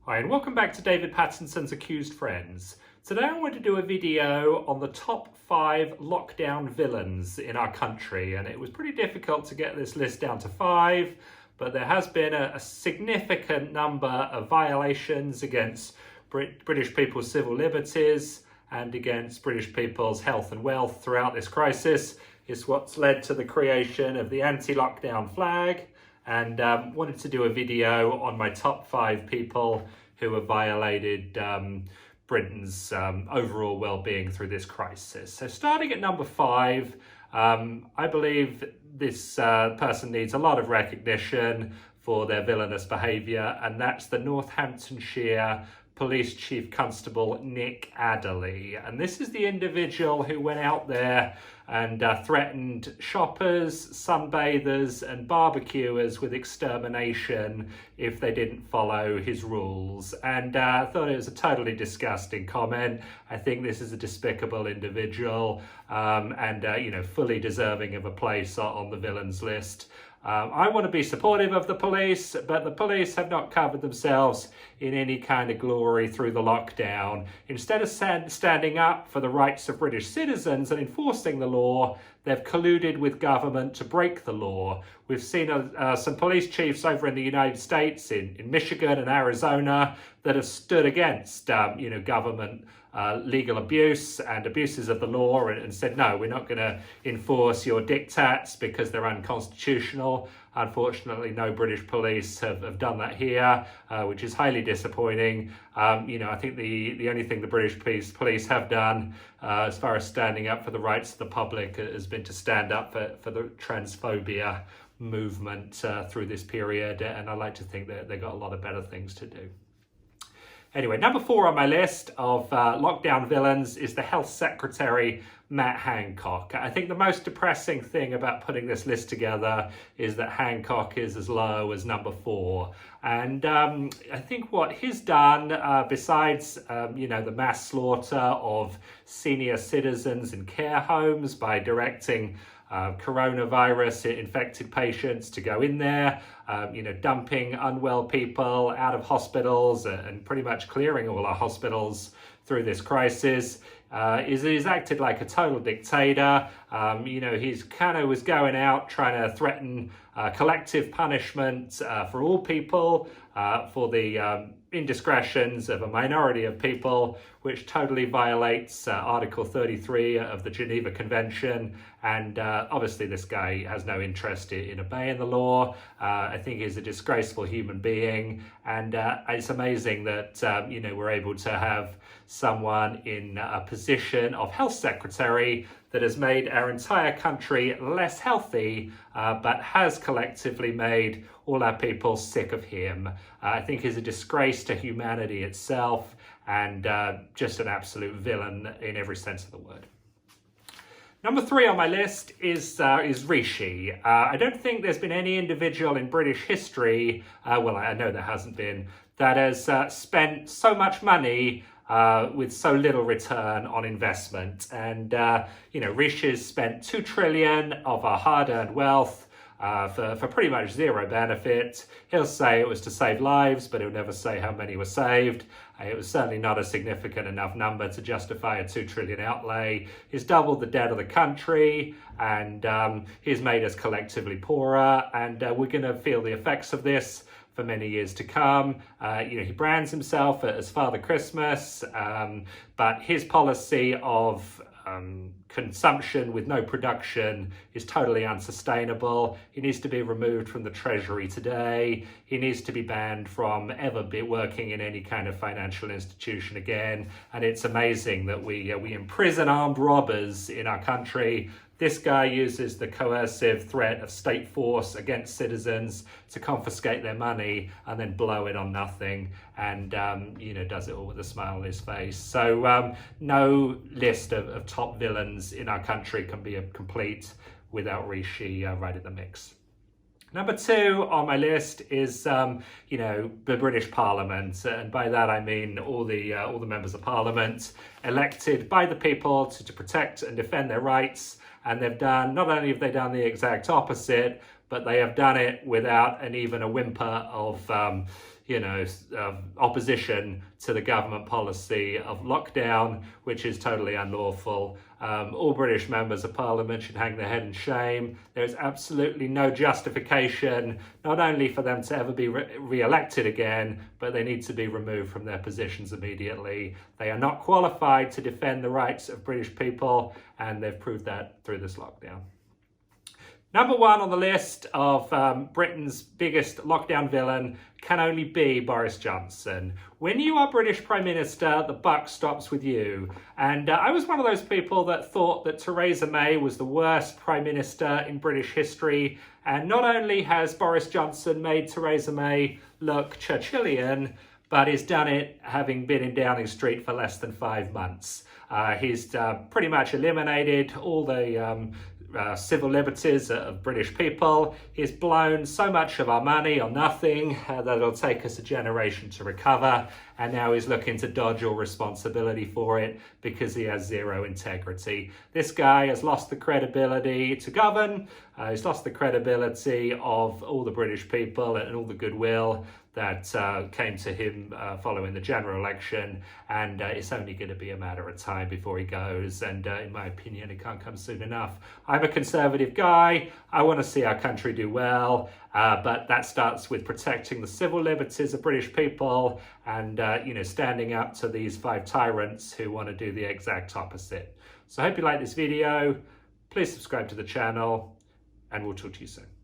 Hi, and welcome back to David Pattinson's Accused Friends. Today I want to do a video on the top 5 lockdown villains in our country, and it was pretty difficult to get this list down to 5, but there has been a significant number of violations against British people's civil liberties and against British people's health and wealth throughout this crisis. It's what's led to the creation of the anti-lockdown flag, and wanted to do a video on my top 5 people who have violated Britain's overall well-being through this crisis. So starting at number 5, I believe this person needs a lot of recognition for their villainous behaviour, and that's the Northamptonshire Police Chief Constable Nick Adderley. And this is the individual who went out there and threatened shoppers, sunbathers and barbecuers with extermination if they didn't follow his rules. And I thought it was a totally disgusting comment. I think this is a despicable individual and fully deserving of a place on the villains list. I want to be supportive of the police, but the police have not covered themselves in any kind of glory through the lockdown. Instead of standing up for the rights of British citizens and enforcing the law, they've colluded with government to break the law. We've seen some police chiefs over in the United States, in Michigan and Arizona, that have stood against government legal abuse and abuses of the law and said, no, we're not going to enforce your diktats because they're unconstitutional. Unfortunately, no British police have done that here, which is highly disappointing. I think the only thing the British police have done as far as standing up for the rights of the public has been to stand up for the transphobia movement through this period, and I like to think that they've got a lot of better things to do. Anyway, number 4 on my list of lockdown villains is the Health Secretary, Matt Hancock. I think the most depressing thing about putting this list together is that Hancock is as low as number 4. And I think what he's done, besides the mass slaughter of senior citizens in care homes by directing coronavirus infected patients to go in there, dumping unwell people out of hospitals and pretty much clearing all our hospitals through this crisis. He's acted like a total dictator. He's kind of was going out trying to threaten collective punishment for all people for the indiscretions of a minority of people, which totally violates Article 33 of the Geneva Convention. And obviously this guy has no interest in obeying the law. I think he's a disgraceful human being. And it's amazing that, we're able to have someone in a position of health secretary that has made our entire country less healthy, but has collectively made all our people sick of him. I think he's a disgrace to humanity itself, and just an absolute villain in every sense of the word. Number 3 on my list is Rishi. I don't think there's been any individual in British history, well, I know there hasn't been, that has spent so much money with so little return on investment. And, Rishi's spent 2 trillion of our hard-earned wealth for pretty much zero benefit. He'll say it was to save lives, but he'll never say how many were saved. It was certainly not a significant enough number to justify a 2 trillion outlay. He's doubled the debt of the country, and he's made us collectively poorer, and we're going to feel the effects of this for many years to come. He brands himself as Father Christmas, but his policy of consumption with no production is totally unsustainable. He needs to be removed from the Treasury today. He needs to be banned from ever working in any kind of financial institution again. And it's amazing that we imprison armed robbers in our country. This guy uses the coercive threat of state force against citizens to confiscate their money and then blow it on nothing, and does it all with a smile on his face. So no list of top villains in our country can be complete without Rishi right in the mix. Number 2 on my list is, the British Parliament, and by that I mean all the members of Parliament elected by the people to protect and defend their rights. And they've done, not only have they done the exact opposite, but they have done it without even a whimper of opposition to the government policy of lockdown, which is totally unlawful. All British members of Parliament should hang their head in shame. There is absolutely no justification, not only for them to ever be re-elected again, but they need to be removed from their positions immediately. They are not qualified to defend the rights of British people, and they've proved that through this lockdown. Number one on the list of Britain's biggest lockdown villain can only be Boris Johnson. When you are British Prime Minister, the buck stops with you. And I was one of those people that thought that Theresa May was the worst Prime Minister in British history. And not only has Boris Johnson made Theresa May look Churchillian, but he's done it having been in Downing Street for less than 5 months. He's pretty much eliminated all the civil liberties of British people. He's blown so much of our money on nothing that it'll take us a generation to recover, and now he's looking to dodge all responsibility for it because he has zero integrity. This guy has lost the credibility to govern. He's lost the credibility of all the British people and all the goodwill that came to him following the general election, and it's only going to be a matter of time before he goes, and in my opinion it can't come soon enough. I'm a conservative guy. I want to see our country do well, but that starts with protecting the civil liberties of British people and standing up to these 5 tyrants who want to do the exact opposite. So I hope you like this video. Please subscribe to the channel, and we'll talk to you soon.